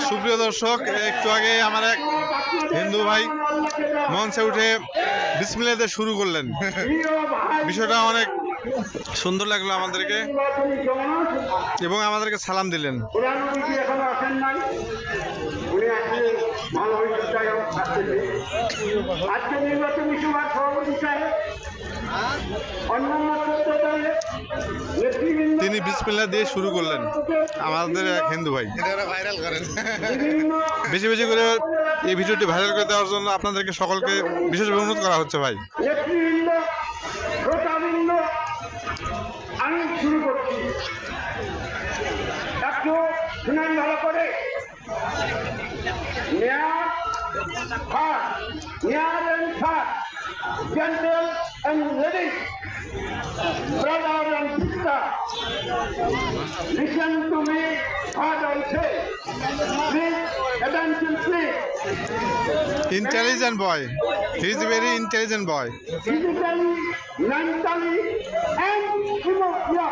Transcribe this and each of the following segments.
সুপ্রিয় দর্শক, একটু আগে আমার এক হিন্দু ভাই মঞ্চে উঠে বিসমিল্লাহ দিয়ে শুরু করলেন। বিষয়টা অনেক সুন্দর লাগলো আমাদেরকে এবং আমাদেরকে সালাম দিলেন। তিনি বিসমিল্লাহ দিয়ে শুরু করলেন আমাদের এক হিন্দু ভাই। ভাইরাল করেন, বেশি বেশি করে এই ভিডিওটি ভাইরাল করে দেওয়ার জন্য আপনাদেরকে সকলকে বিশেষভাবে অনুরোধ করা হচ্ছে ভাই। আমি শুরু করছি, একটু শুনেন ভালো করে। Gentle and ladies, brother and sister, listen to me what I say. Please, attention please. Intelligent boy. He is a very intelligent boy. Physically, mentally, and spiritually.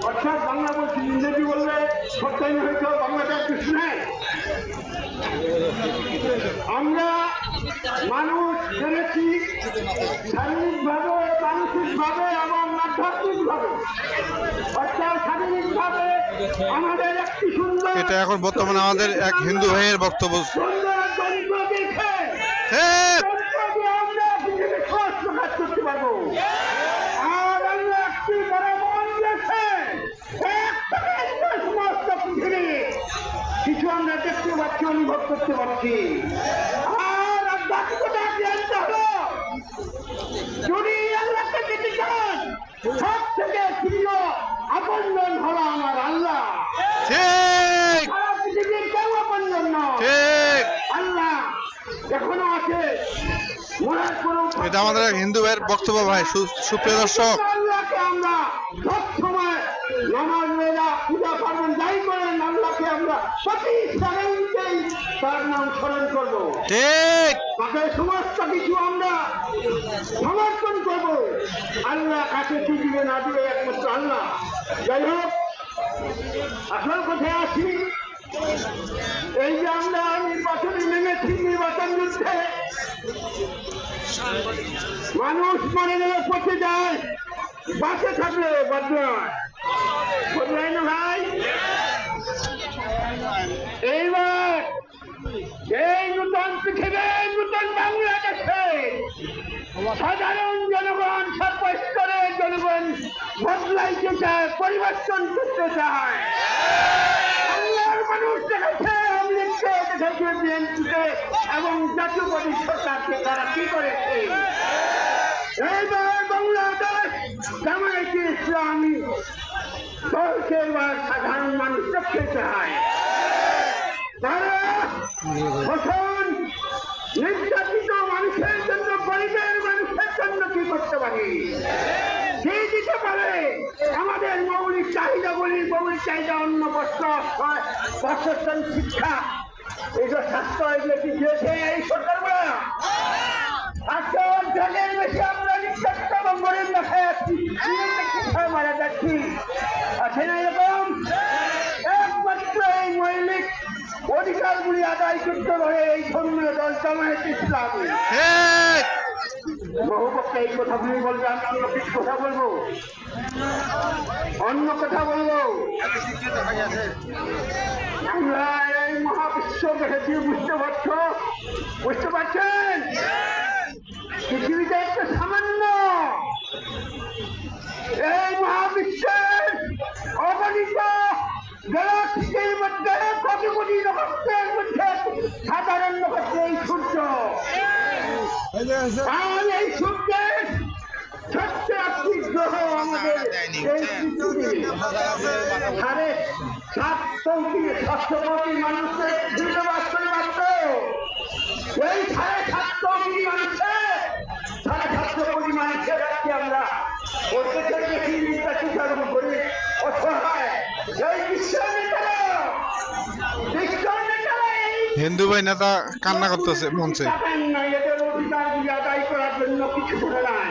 অর্থাৎ বাংলা বলছি, ইংরেজি বললে সত্যি হয়তো বাংলাটা একটু শুনে। আমরা মানুষ জেনেছি শারীরিকভাবে, মানসিকভাবে এবং আধ্যাত্মিকভাবে। অর্থাৎ শারীরিকভাবে আমাদের একটি সুন্দর, এটা এখন বর্তমানে আমাদের এক হিন্দু ভাইয়ের বক্তব্য। সুন্দর যন্ত্র দেখে আমরা পৃথিবীর শ্বাস প্রকাশ করতে পারবো। আর আমরা একটি বড় মন দেখে সমস্ত পৃথিবী কিছু আমরা দেখতে পাচ্ছি, অনুভব করতে পারছি। আর আধ্যাত্মিকতা জানতে হলো, যদি আল্লাহকে যেতে চান, সব থেকে প্রিয় আপনজন হলো আমার আল্লাহ। সারা পৃথিবীর কেউ আপনজন নয়, আল্লাহ এখনো আছে। এটা আমাদের এক হিন্দু ভাইয়ের বক্তব্য ভাই। সুপ্রিয় দর্শক, আল্লাহকে আমরা সব সময় নামাজ রোজা পূজা পার্বণ যাই করেন, আল্লাহকে আমরা প্রতি সেকেন্ডেই তার নাম স্মরণ করবো। ঠিক, তাকে সমস্ত কিছু আমরা সমর্পণ করবো। আল্লাহ কাছে কি দিবে না দিবে একমাত্র আল্লাহ। যাই হোক, আসল কোথায় আসি, এই যে আমরা নির্বাচনে নেমেছি, নির্বাচন যুদ্ধে মানুষ মনে গেলে পচে যায়, বাঁচে থাকলে বদলায়, বদলায় না ভাই? এইবার এই নূতন পৃথিবী, নূতন বাংলাদেশে সাধারণ জনগণ, সর্বস্তরের জনগণ বদলাইতে চায়, পরিবর্তন করতে চায়। বাংলার মানুষ দেখেছে আমলিগকে, দেখেছে বিএনপিকে এবং জাতীয়বাদী সরকারকে তারা কি করেছে। এইবার বাংলাদেশ জামায়াতে ইসলামী দলকে এবার সাধারণ মানুষ দেখতে চায়। তারা শোষণ নির্যাতিত মানুষের জন্য, গরিবের মানুষের জন্য কি করতে পারে, কি দিতে পারে। আমাদের মৌলিক চাহিদাগুলি, মৌলিক চাহিদা অন্য বস্ত্র, বাসস্থান, শিক্ষা, এইসব স্বাস্থ্য, এগুলো কি দিয়েছে এই সরকারগুলো? আজকে অর্ধেকের বেশি আমরা নির্যাতিত এবং গরিব দেখায় যাচ্ছি, মারা যাচ্ছি, আছে না এরকম? একমাত্র এই মৌলিক অধিকারগুলি আদায় করতে পারে এই ধর্মীয় দল জামায়াতে ইসলামী। বহু পক্ষে এই কথাগুলি বলবে, আমি অন্য কিছু কথা বলবো, অন্য কথা বলবো। আমরা এই মহাবিশ্ব দেখেছি, বুঝতে পারছো? বুঝতে পারছেন? পৃথিবীতে একটা সামান্য এই মহাবিশ্বের অগণিত গ্যালাক্সির মধ্যে, কোটি কোটি নক্ষত্রের মধ্যে সাধারণ নক্ষত্র এই সূর্য। আর এই সূর্যের ছোট্ট একটি গ্রহ আমাদের এই পৃথিবী। 7.5 কোটি মানুষের বসবাস করে মাত্র। এই 7.5 কোটি মানুষের 7.5 কোটি মানুষের আজকে আমরা প্রত্যেকের বেশি নির্বাচিত করি, অসহায়। এই বিশ্বের নেতারা, হিন্দু ভাই নেতা কান্না করতেছে মঞ্চে। এদের অধিকারগুলি আদায় করার জন্য কিছু করে নাই।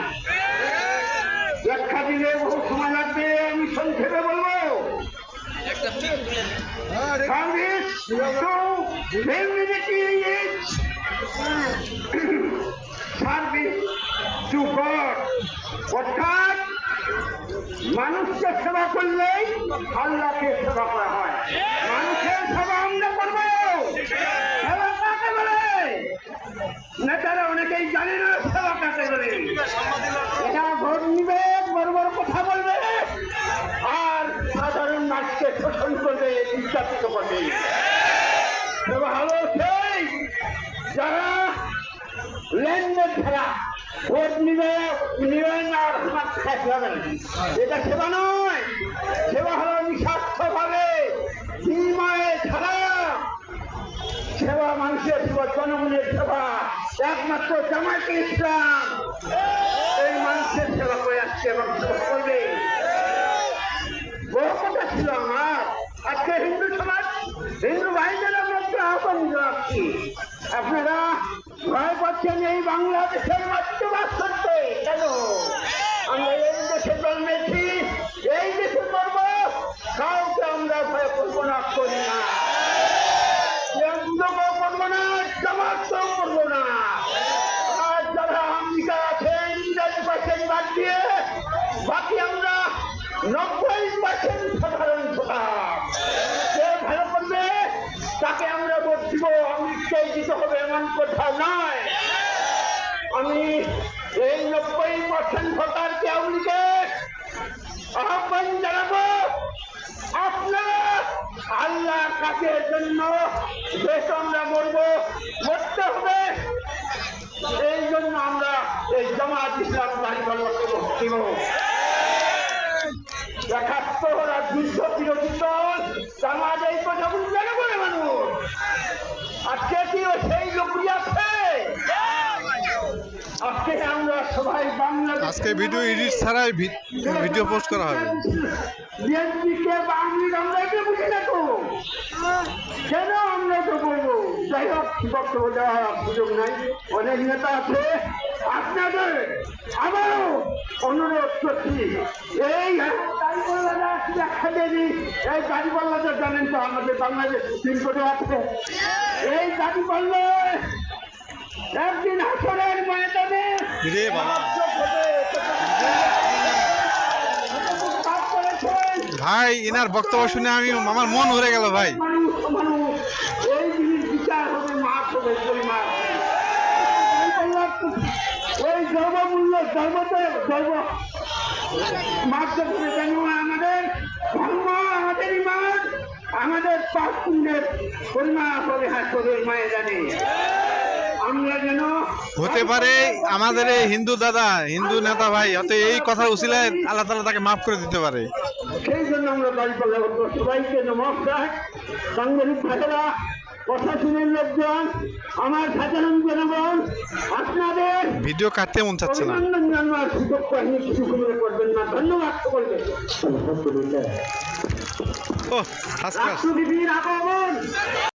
ব্যাখ্যা দিলে বহু সময় লাগবে। সংক্ষেপে বলবো service to humanity is service to god, অর্থাৎ মানুষকে সেবা করলেই আল্লাহকে সেবা করা হয়। মানুষের সেবা আমরা করবো। সেবা কাকে বলে? নেতারা অনেকেই জানে না সেবা কাকে বলে। এটা ভোট নিবে, বড় বড় কথা বলবে, আর সাধারণ মানুষকে শোষণ করবে, নির্যাতিত করবে। সেবা হলো সেই যারা লেনদেন ছাড়া ভোট নিবেন আর হাত খাবেন, এটা সেবা নয়। সেবা হলো নিঃস্বার্থ ভাবে বিনিময়ে ছাড়া সেবা, মানুষের সেবা, জনগণের সেবা। একমাত্র জামায়াতে ইসলাম এই মানুষের সেবা করে আসছে এবং সেবা করবে। বড় কথা ছিল আমার, আজকে হিন্দু সমাজ, হিন্দু ভাইদের মধ্যে আহ্বান জানাচ্ছি, আপনারা ভয় পাচ্ছেন এই বাংলাদেশের মাটিতে বাস করতে। কেন? আমরা এই দেশে জন্মেছি, এই দেশে করবো, কাউকে আমরা ভয় করবো না, করি না, করবো না, জামাতও করবো না। আর যারা আমেরিকা আছে, ইংরেজি পাচ্ছেন বাদ দিয়ে বাকি আমরা 90% সাধারণ ভোটার। যে ভালো করবে তাকে আমরা ভোট দিব, আমেরিকায় দিতে হবে এমন কথা নয়। আমি এই 90% ভোটারকে আমেরিকা আহ্বান জানাবো, আপনারা আল্লাহ কাজের জন্য দেশ আমরা মরবো, মরতে হবে, এই জন্য আমরা এই জামাত ইসলাম দাঁড়িপাল্লাকে ভোট দিব। ৭১ আর যুদ্ধ বিরোধী দল জামাত এই কথা বুঝবে না বলে মানুষ। আজকে কি সেই লোকগুলি আছে? আজকে আমরা সবাই বাংলাদেশ, আজকে ভিডিও এডিট ছাড়াই ভিডিও পোস্ট করা হবে। বিএনপিকে বাঙালি আমরা এটা বুঝি না তো, কেন আমরা তো বলবো? যাই হোক, বক্তব্য দেওয়ার সুযোগ নাই, অনেক নেতা আছে। আপনাদের আবারও অনুরোধ করছি, এই গাড়িপাল্লাটা দেখা দেবি, এই গাড়িপাল্লাটা জানেন তো আমাদের বাংলাদেশ সুপ্রিম কোর্টে আছে। এই গাড়িপাল্লায় একদিন হাসরের ময়দানে ভাই, এনার বক্তব্য শুনে আমি আমার মন ভরে গেল ভাই। এই জিনিস বিচার হবে, মাছ হবে, পরিমাণ ওই দ্রব্যমূল্য মাত্র করে কেন আমাদের ধর্ম, আমাদের ইমান, আমাদের পাপ পুণ্যের পরিমাণ হবে হাসরের ময়দানে। আমরা যেন হতে পারে আমাদের এই হিন্দু দাদা, হিন্দু নেতা ভাই হয়তো এই কথা উছিলায় আল্লাহ তাআলা তাকে মাফ করে দিতে পারে। সেই জন্য আমরা দাঁড়িপাল্লা করবো। সবাইকে নমস্কার। সাংবাদিক ভাইয়েরা, প্রশাসনের লোকজন, আমার সাধারণ জনগণ, আপনাদের ভিডিও কাটতে মন চাচ্ছে না। অভিনন্দন জানার সুযোগ পাইনি, কিছু করবেন না। ধন্যবাদ সকলকে। ও, ফার্স্ট ক্লাস। রাষ্ট্রপতির আগমন।